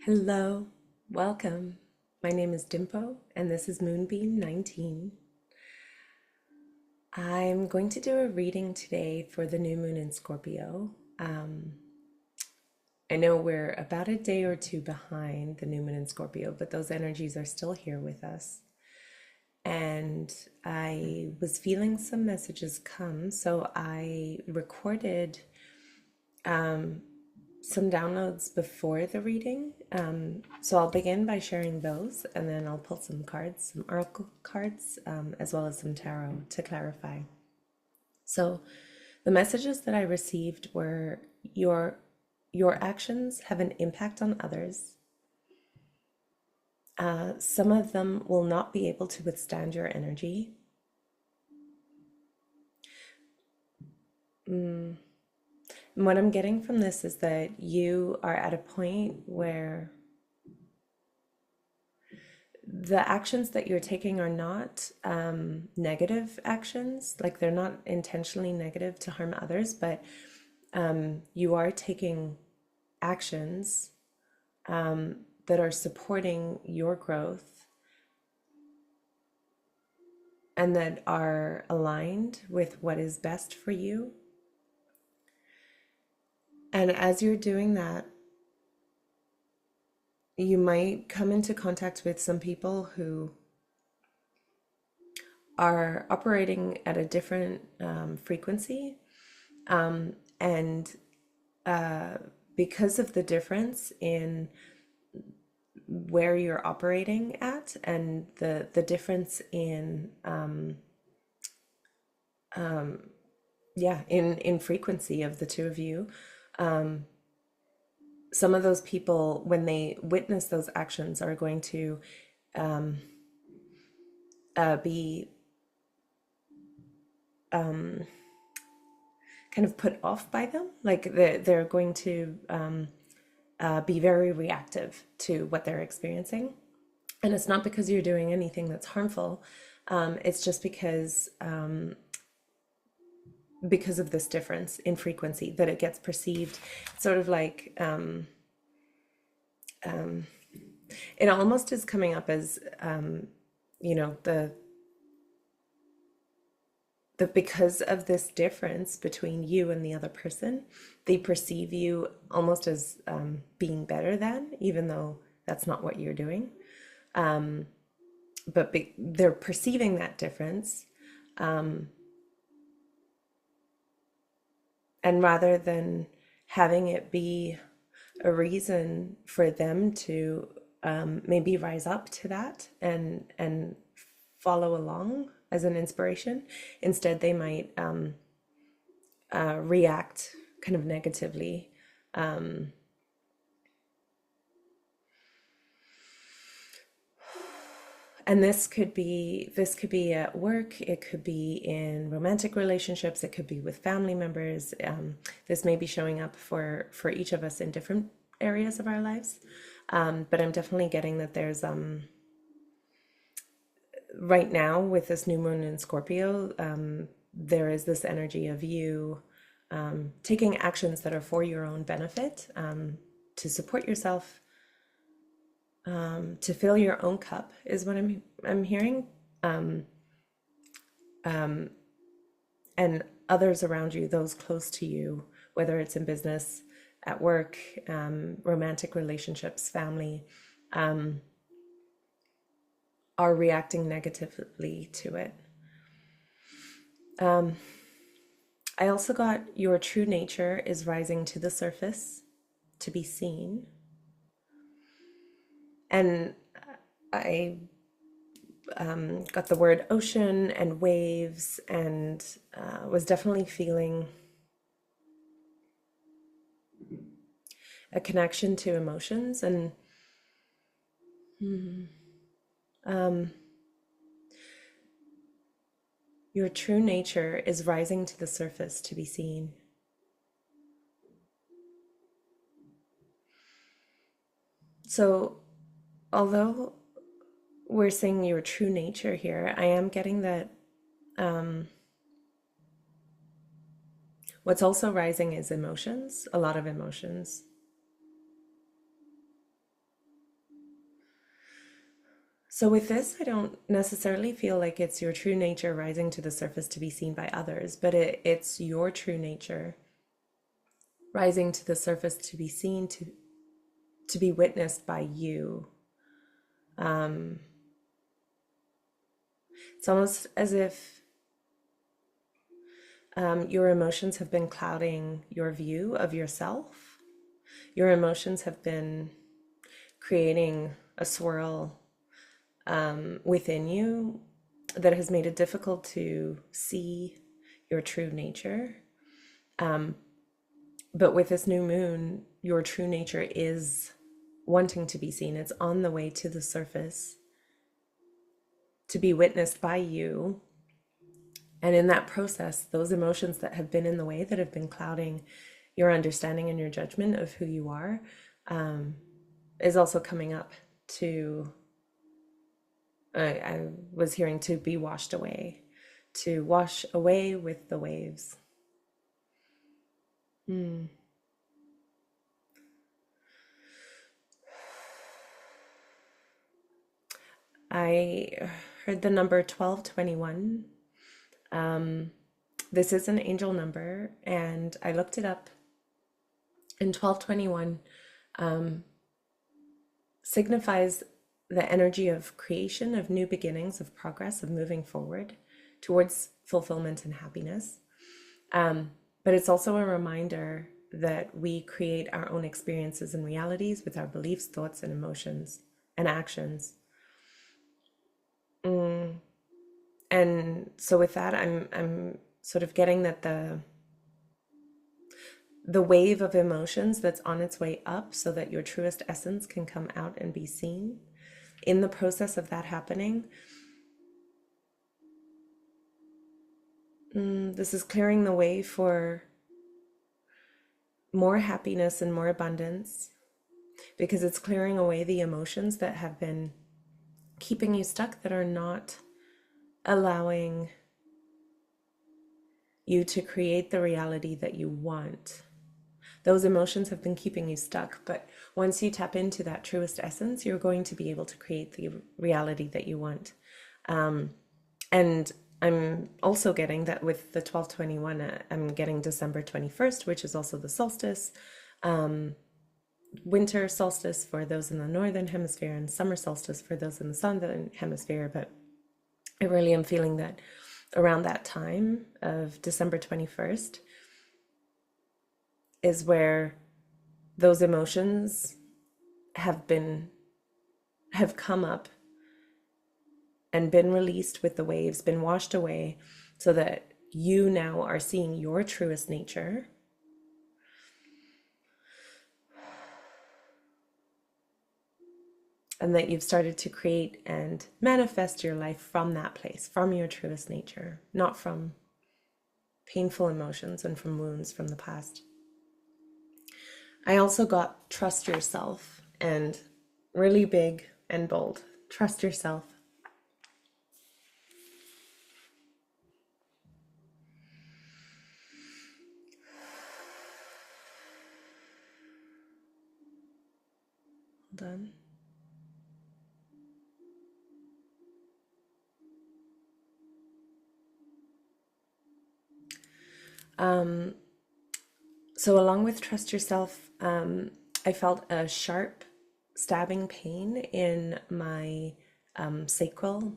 Hello, welcome. My name is Dimpo, and this is Moonbeam 19. I'm going to do a reading today for the new moon in Scorpio. I know we're about a day or two behind the new moon in Scorpio, but those energies are still here with us. And I was feeling some messages come, so I recorded some downloads before the reading. So I'll begin by sharing those, and then I'll pull some cards, some oracle cards, as well as some tarot to clarify. So the messages that I received were your actions have an impact on others. Some of them will not be able to withstand your energy. And what I'm getting from this is that you are at a point where the actions that you're taking are not negative actions, like they're not intentionally negative to harm others, but you are taking actions that are supporting your growth and that are aligned with what is best for you. And as you're doing that, you might come into contact with some people who are operating at a different frequency. And because of the difference in where you're operating at and the difference in in frequency of the two of you, some of those people, when they witness those actions, are going to be kind of put off by them. Like they're going to be very reactive to what they're experiencing. And it's not because you're doing anything that's harmful. It's just because of this difference in frequency that it gets perceived sort of like it almost is coming up as the because of this difference between you and the other person, they perceive you almost as being better than, even though that's not what you're doing. But they're perceiving that difference. And rather than having it be a reason for them to maybe rise up to that and follow along as an inspiration, instead they might react kind of negatively. And this could be at work, it could be in romantic relationships, it could be with family members. This may be showing up for each of us in different areas of our lives. But I'm definitely getting that there's right now with this new moon in Scorpio, there is this energy of you taking actions that are for your own benefit, to support yourself, to fill your own cup is what I'm hearing, and others around you, those close to you, whether it's in business, at work, romantic relationships, family, are reacting negatively to it. I also got your true nature is rising to the surface to be seen. And I got the word ocean and waves, and was definitely feeling a connection to emotions. And your true nature is rising to the surface to be seen. So although we're saying your true nature here, I am getting that what's also rising is emotions, a lot of emotions. So with this, I don't necessarily feel like it's your true nature rising to the surface to be seen by others, but it's your true nature rising to the surface to be seen, to be witnessed by you. It's almost as if your emotions have been clouding your view of yourself. Your emotions have been creating a swirl within you that has made it difficult to see your true nature. But with this new moon, your true nature is wanting to be seen. It's on the way to the surface to be witnessed by you. And in that process, those emotions that have been in the way, that have been clouding your understanding and your judgment of who you are, is also coming up to, I was hearing, to be washed away, to wash away with the waves. I heard the number 1221. This is an angel number, and I looked it up. And 1221 signifies the energy of creation, of new beginnings, of progress, of moving forward towards fulfillment and happiness. But it's also a reminder that we create our own experiences and realities with our beliefs, thoughts, and emotions and actions. And so with that, I'm sort of getting that the wave of emotions that's on its way up, so that your truest essence can come out and be seen. In the process of that happening, this is clearing the way for more happiness and more abundance, because it's clearing away the emotions that have been keeping you stuck, that are not allowing you to create the reality that you want. Those emotions have been keeping you stuck, but once you tap into that truest essence, you're going to be able to create the reality that you want. And I'm also getting that with the 1221, I'm getting December 21st, which is also the solstice, winter solstice for those in the northern hemisphere, and summer solstice for those in the southern hemisphere. But I really am feeling that around that time of December 21st is where those emotions have come up and been released with the waves, been washed away, so that you now are seeing your truest nature. And that you've started to create and manifest your life from that place, from your truest nature, not from painful emotions and from wounds from the past. I also got trust yourself, and really big and bold. Trust yourself. Hold on. So along with trust yourself, I felt a sharp stabbing pain in my sacral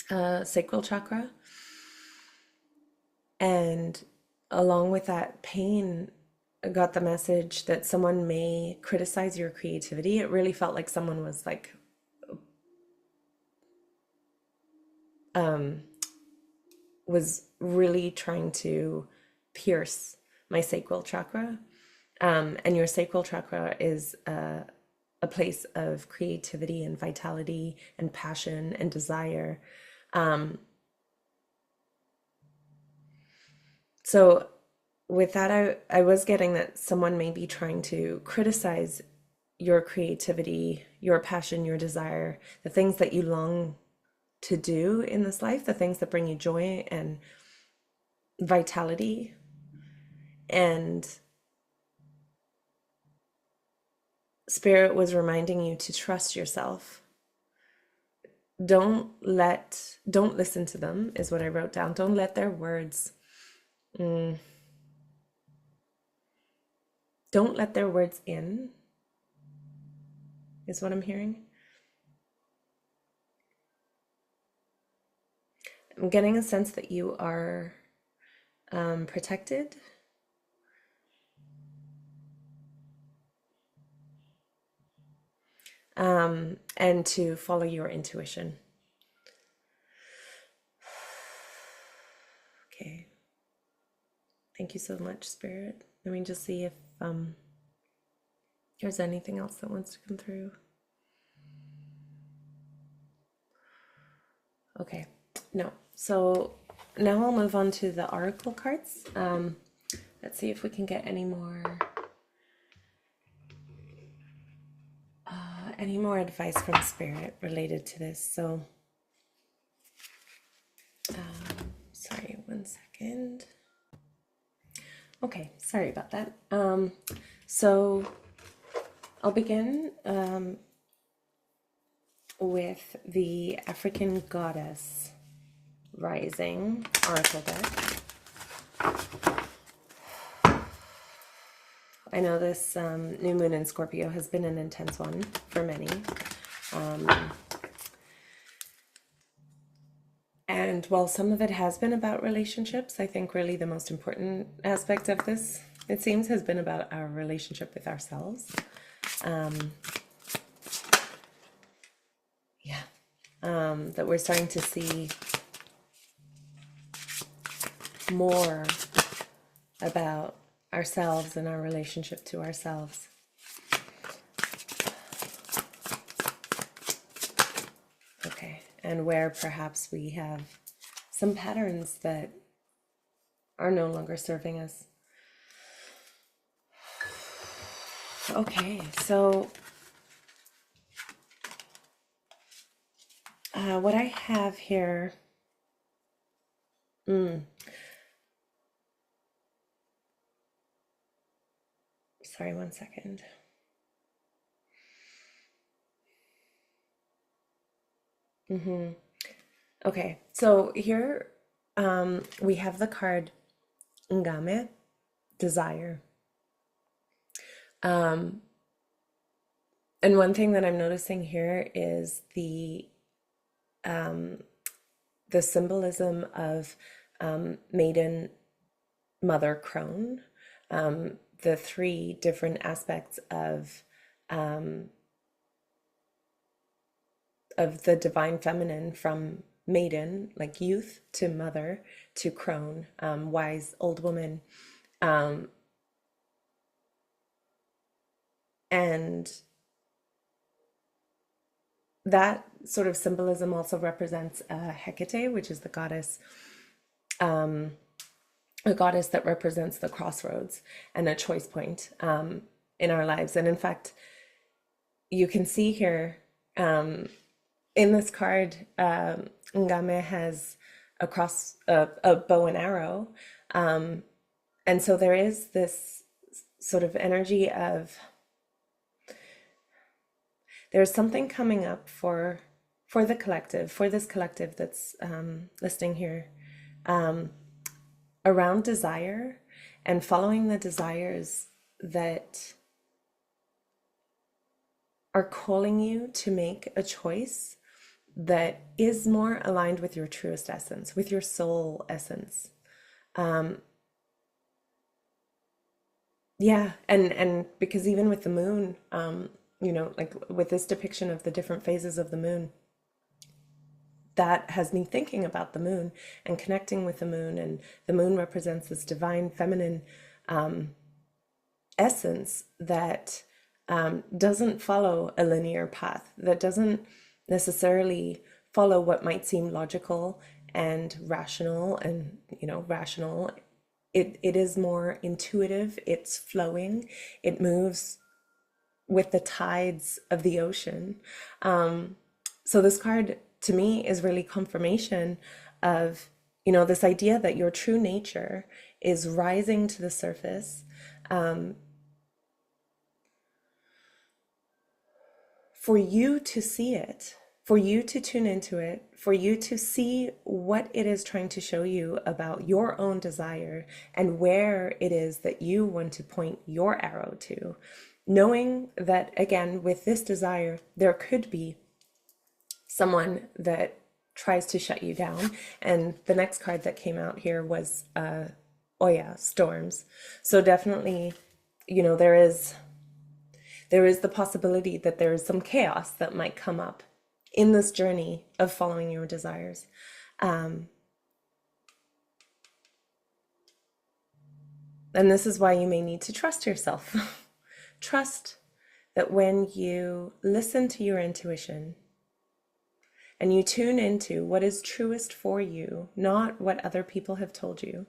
chakra. And along with that pain, I got the message that someone may criticize your creativity. It really felt like someone was like was really trying to pierce my sacral chakra. And your sacral chakra is a place of creativity and vitality and passion and desire. So with that, I was getting that someone may be trying to criticize your creativity, your passion, your desire, the things that you long to do in this life, the things that bring you joy and vitality. And Spirit was reminding you to trust yourself, don't listen to them is what I wrote down. Don't let their words, don't let their words in, is what I'm hearing. I'm getting a sense that you are protected. And to follow your intuition. Okay. Thank you so much, Spirit. Let me just see if there's anything else that wants to come through. Okay, no. So now I'll move on to the oracle cards. Let's see if we can get any more advice from Spirit related to this. So, sorry, one second. Okay, sorry about that. So I'll begin with the African Goddess Rising Oracle deck. I know this new moon in Scorpio has been an intense one for many. And while some of it has been about relationships, I think really the most important aspect of this, it seems, has been about our relationship with ourselves. That we're starting to see more about ourselves and our relationship to ourselves. Okay, and where perhaps we have some patterns that are no longer serving us. Okay, so what I have here, sorry, one second. Okay, so here we have the card Ngame, desire. And one thing that I'm noticing here is the symbolism of maiden, mother, crone, the three different aspects of the divine feminine, from maiden, like youth, to mother, to crone, wise old woman. And that sort of symbolism also represents Hecate, which is the goddess, a goddess that represents the crossroads and a choice point in our lives. And in fact, you can see here in this card, Ngame has a bow and arrow. And so there is this sort of energy of, there's something coming up for the collective, for this collective that's listening here, around desire and following the desires that are calling you to make a choice that is more aligned with your truest essence, with your soul essence. Yeah, and because even with the moon, like with this depiction of the different phases of the moon, that has me thinking about the moon and connecting with the moon. And the moon represents this divine feminine essence that doesn't follow a linear path, that doesn't necessarily follow what might seem logical and rational and rational. It is more intuitive, it's flowing, it moves with the tides of the ocean. So this card to me is really confirmation of, this idea that your true nature is rising to the surface, for you to see it, for you to tune into it, for you to see what it is trying to show you about your own desire and where it is that you want to point your arrow to. Knowing that, again, with this desire, there could be someone that tries to shut you down. And the next card that came out here was, storms. So definitely, there is the possibility that there is some chaos that might come up in this journey of following your desires. And this is why you may need to trust yourself. Trust that when you listen to your intuition and you tune into what is truest for you, not what other people have told you,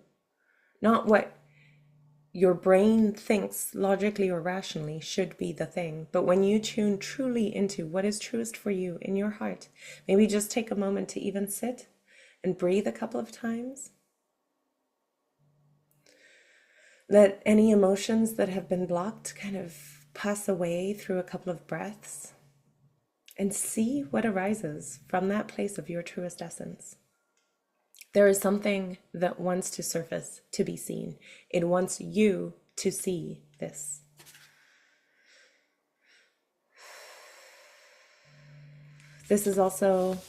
not what your brain thinks logically or rationally should be the thing, but when you tune truly into what is truest for you in your heart, maybe just take a moment to even sit and breathe a couple of times. Let any emotions that have been blocked kind of pass away through a couple of breaths and see what arises from that place of your truest essence. There is something that wants to surface, to be seen. It wants you to see this. This is also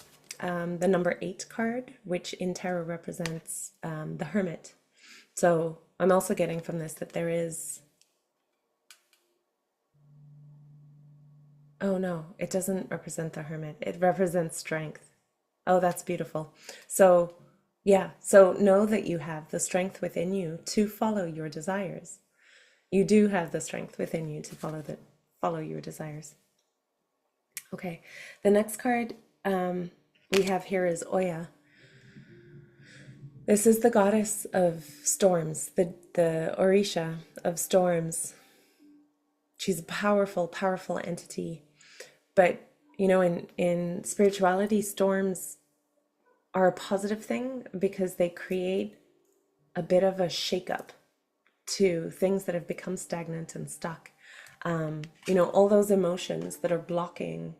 the number 8 card, which in tarot represents the Hermit. So I'm also getting from this that there is... Oh no, it doesn't represent the Hermit. It represents strength. Oh, that's beautiful. So yeah, so know that you have the strength within you to follow your desires. You do have the strength within you to follow your desires. Okay, the next card we have here is Oya. This is the goddess of storms, the Orisha of storms. She's a powerful, powerful entity. But, in spirituality, storms are a positive thing because they create a bit of a shakeup to things that have become stagnant and stuck. All those emotions that are blocking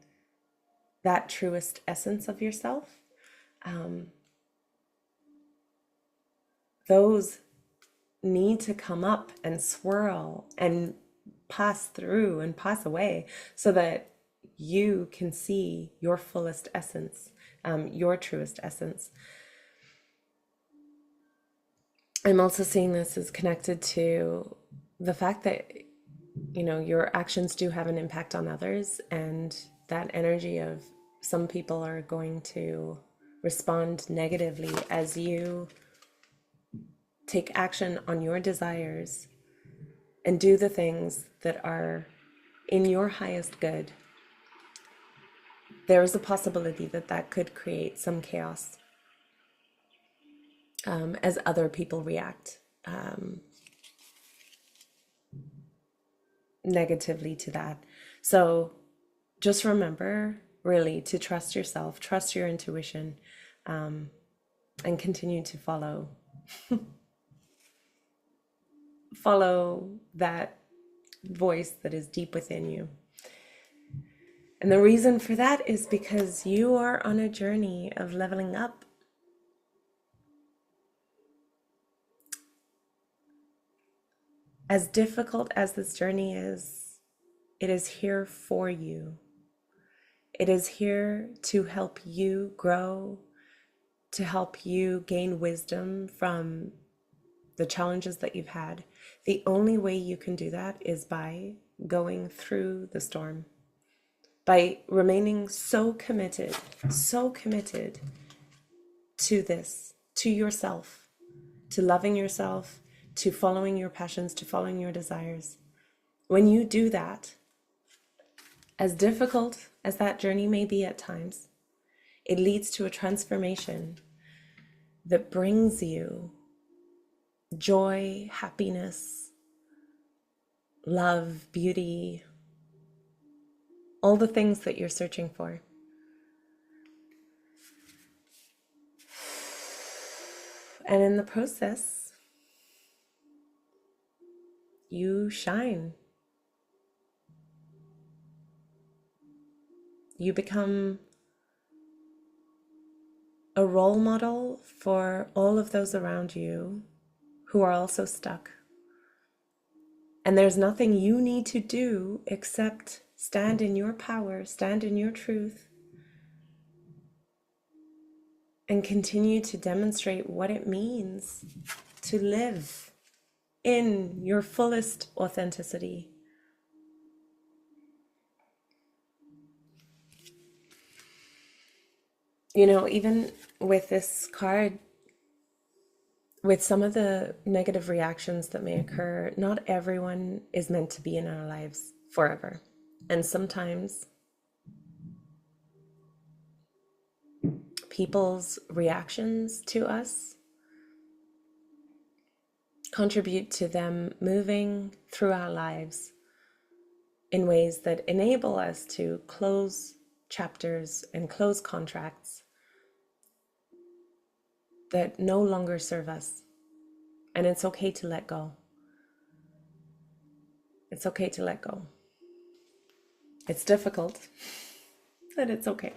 that truest essence of yourself, those need to come up and swirl and pass through and pass away so that you can see your fullest essence, your truest essence. I'm also seeing this as connected to the fact that, your actions do have an impact on others, and that energy of some people are going to respond negatively as you take action on your desires and do the things that are in your highest good. There is a possibility that that could create some chaos as other people react negatively to that. So just remember really to trust yourself, trust your intuition, and continue to follow that voice that is deep within you. And the reason for that is because you are on a journey of leveling up. As difficult as this journey is, it is here for you. It is here to help you grow, to help you gain wisdom from the challenges that you've had. The only way you can do that is by going through the storm, by remaining so committed to this, to yourself, to loving yourself, to following your passions, to following your desires. When you do that, as difficult as that journey may be at times, it leads to a transformation that brings you joy, happiness, love, beauty, all the things that you're searching for. And in the process, you shine. You become a role model for all of those around you who are also stuck. And there's nothing you need to do except stand in your power, stand in your truth, and continue to demonstrate what it means to live in your fullest authenticity. You know, even with this card, with some of the negative reactions that may occur, not everyone is meant to be in our lives forever. And sometimes people's reactions to us contribute to them moving through our lives in ways that enable us to close chapters and close contracts that no longer serve us. And it's okay to let go. It's okay to let go. It's difficult, but it's okay.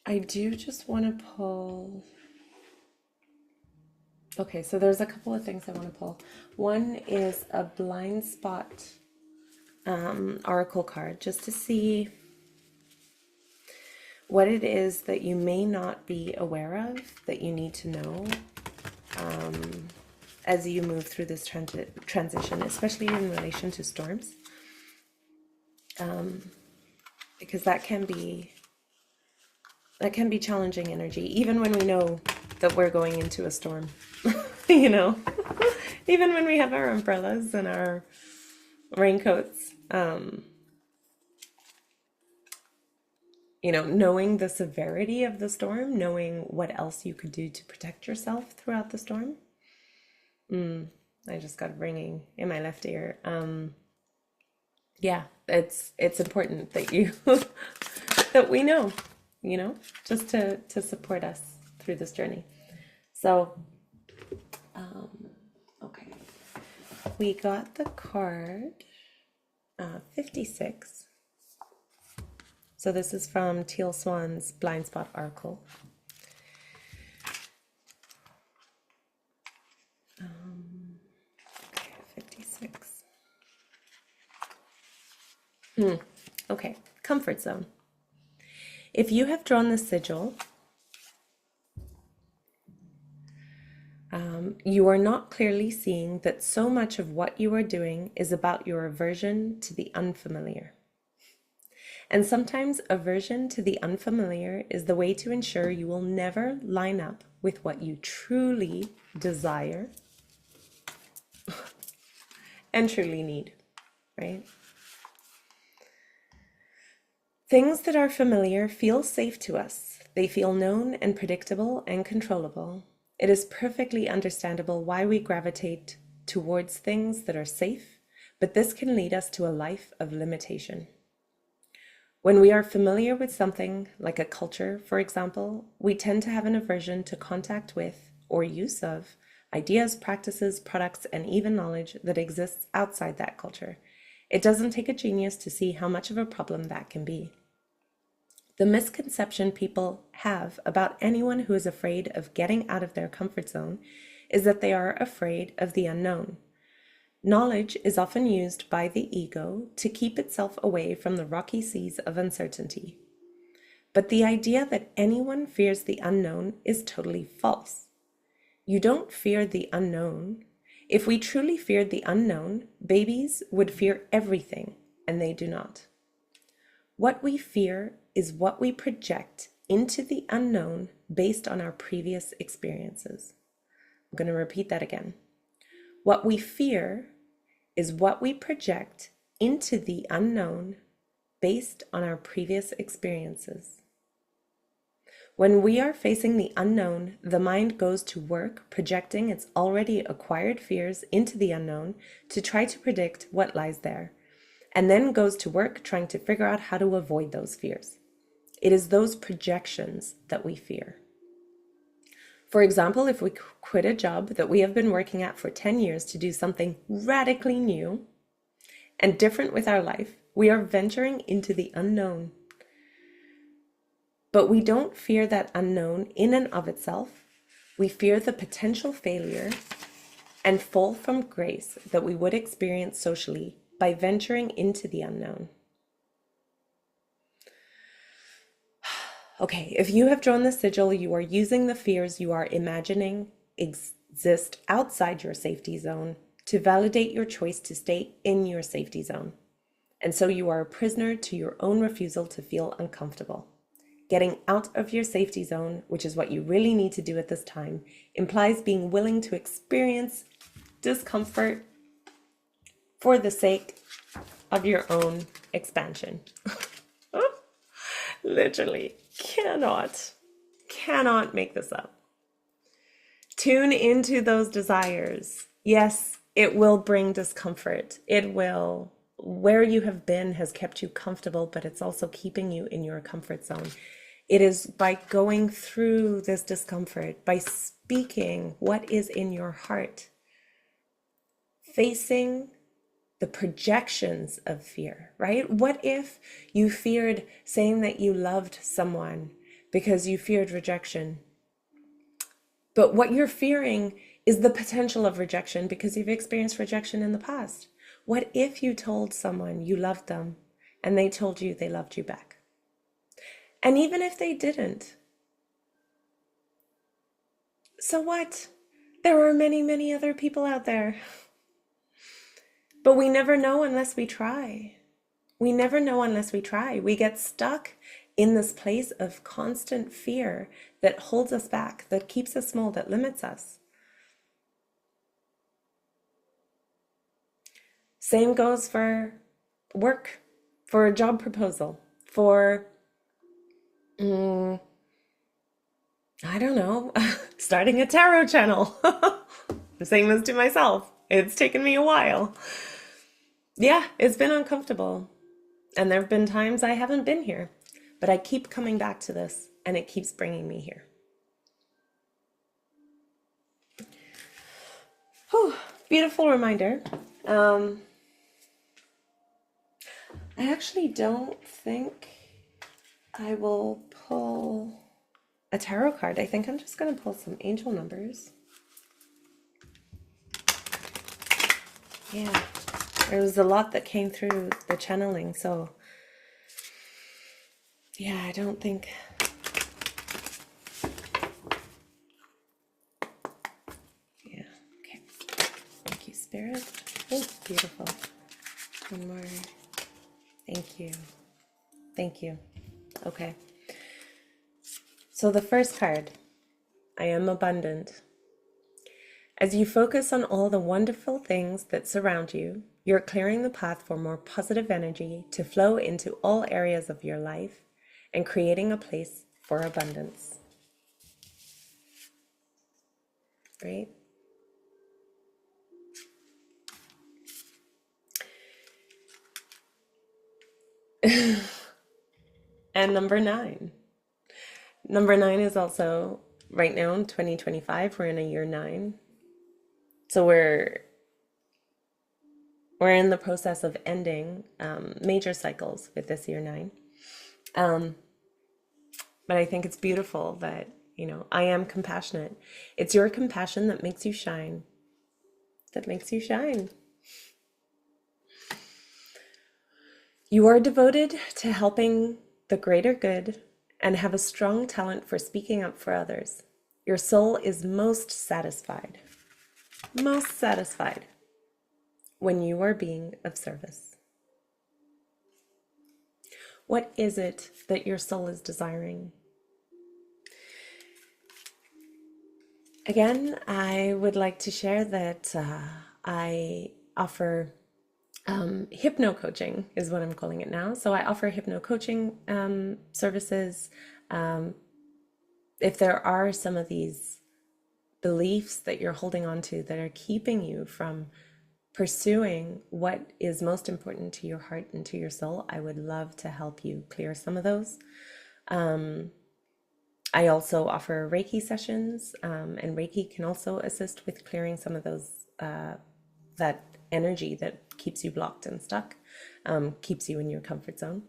I do just want to pull. Okay, so there's a couple of things I want to pull. One is a blind spot oracle card, just to see what it is that you may not be aware of, that you need to know as you move through this transition, especially in relation to storms. Because that can be challenging energy, even when we know that we're going into a storm. You know, even when we have our umbrellas and our raincoats, you know, knowing the severity of the storm, knowing what else you could do to protect yourself throughout the storm. I just got ringing in my left ear. Yeah, it's important that you that we know, you know, just to support us through this journey. So, okay, we got the card 56. So this is from Teal Swan's Blind Spot Oracle. Okay, 56. Okay, comfort zone. If you have drawn the sigil, you are not clearly seeing that so much of what you are doing is about your aversion to the unfamiliar. And sometimes aversion to the unfamiliar is the way to ensure you will never line up with what you truly desire and truly need, right? Things that are familiar feel safe to us. They feel known and predictable and controllable. It is perfectly understandable why we gravitate towards things that are safe, but this can lead us to a life of limitation. When we are familiar with something, like a culture, for example, we tend to have an aversion to contact with or use of ideas, practices, products, and even knowledge that exists outside that culture. It doesn't take a genius to see how much of a problem that can be. The misconception people have about anyone who is afraid of getting out of their comfort zone is that they are afraid of the unknown. Knowledge is often used by the ego to keep itself away from the rocky seas of uncertainty. But the idea that anyone fears the unknown is totally false. You don't fear the unknown. If we truly feared the unknown, babies would fear everything, and they do not. What we fear is what we project into the unknown based on our previous experiences. I'm going to repeat that again. What we fear is what we project into the unknown based on our previous experiences. When we are facing the unknown, the mind goes to work projecting its already acquired fears into the unknown to try to predict what lies there, and then goes to work trying to figure out how to avoid those fears. It is those projections that we fear. For example, if we quit a job that we have been working at for 10 years to do something radically new and different with our life, We are venturing into the unknown. But we don't fear that unknown in and of itself. We fear the potential failure and fall from grace that we would experience socially by venturing into the unknown. Okay, if you have drawn the sigil, you are using the fears you are imagining exist outside your safety zone to validate your choice to stay in your safety zone. And so you are a prisoner to your own refusal to feel uncomfortable. Getting out of your safety zone, which is what you really need to do at this time, implies being willing to experience discomfort for the sake of your own expansion. Literally cannot make this up. Tune into those desires. Yes, it will bring discomfort. It will. Where you have been has kept you comfortable, but it's also keeping you in your comfort zone. It is by going through this discomfort, by speaking what is in your heart, facing the projections of fear, right? What if you feared saying that you loved someone because you feared rejection? But what you're fearing is the potential of rejection because you've experienced rejection in the past. What if you told someone you loved them and they told you they loved you back? And even if they didn't, so what? There are many, many other people out there. But we never know unless we try. We never know unless we try. We get stuck in this place of constant fear that holds us back, that keeps us small, that limits us. Same goes for work, for a job proposal, for, I don't know, starting a tarot channel. I'm saying this to myself. It's taken me a while. Yeah, it's been uncomfortable. And there have been times I haven't been here, but I keep coming back to this and it keeps bringing me here. Whew, beautiful reminder. I actually don't think I will pull a tarot card. I think I'm just going to pull some angel numbers. Yeah, there was a lot that came through the channeling, so yeah, I don't think. Yeah, okay. Thank you, Spirit. Oh, beautiful. One more. Thank you. Thank you. Okay. So the first card, I am abundant. As you focus on all the wonderful things that surround you, you're clearing the path for more positive energy to flow into all areas of your life and creating a place for abundance. Right? And number 9. Number 9 is also, right now in 2025, we're in a year 9. So we're in the process of ending major cycles with this year 9. But I think it's beautiful that, I am compassionate. It's your compassion that makes you shine. That makes you shine. You are devoted to helping the greater good and have a strong talent for speaking up for others. Your soul is most satisfied when you are being of service. What is it that your soul is desiring? Again, I would like to share that I offer Hypnocoaching is what I'm calling it now. So I offer Hypnocoaching services. If there are some of these beliefs that you're holding on to that are keeping you from pursuing what is most important to your heart and to your soul, I would love to help you clear some of those. I also offer Reiki sessions, and Reiki can also assist with clearing some of those that energy that keeps you blocked and stuck, keeps you in your comfort zone.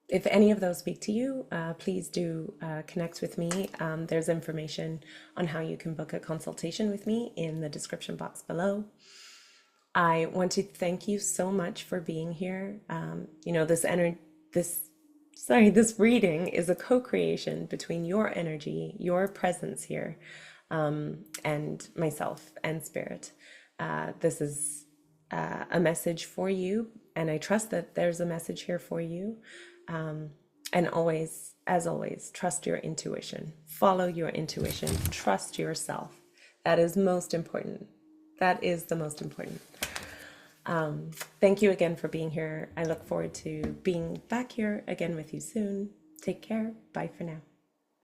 If any of those speak to you, please do connect with me. There's information on how you can book a consultation with me in the description box below. I want to thank you so much for being here. This reading is a co-creation between your energy, your presence here, and myself and spirit. This is a message for you, and I trust that there's a message here for you. And always, as always, trust your intuition. Follow your intuition. Trust yourself. That is most important. That is the most important. Thank you again for being here. I look forward to being back here again with you soon. Take care. Bye for now.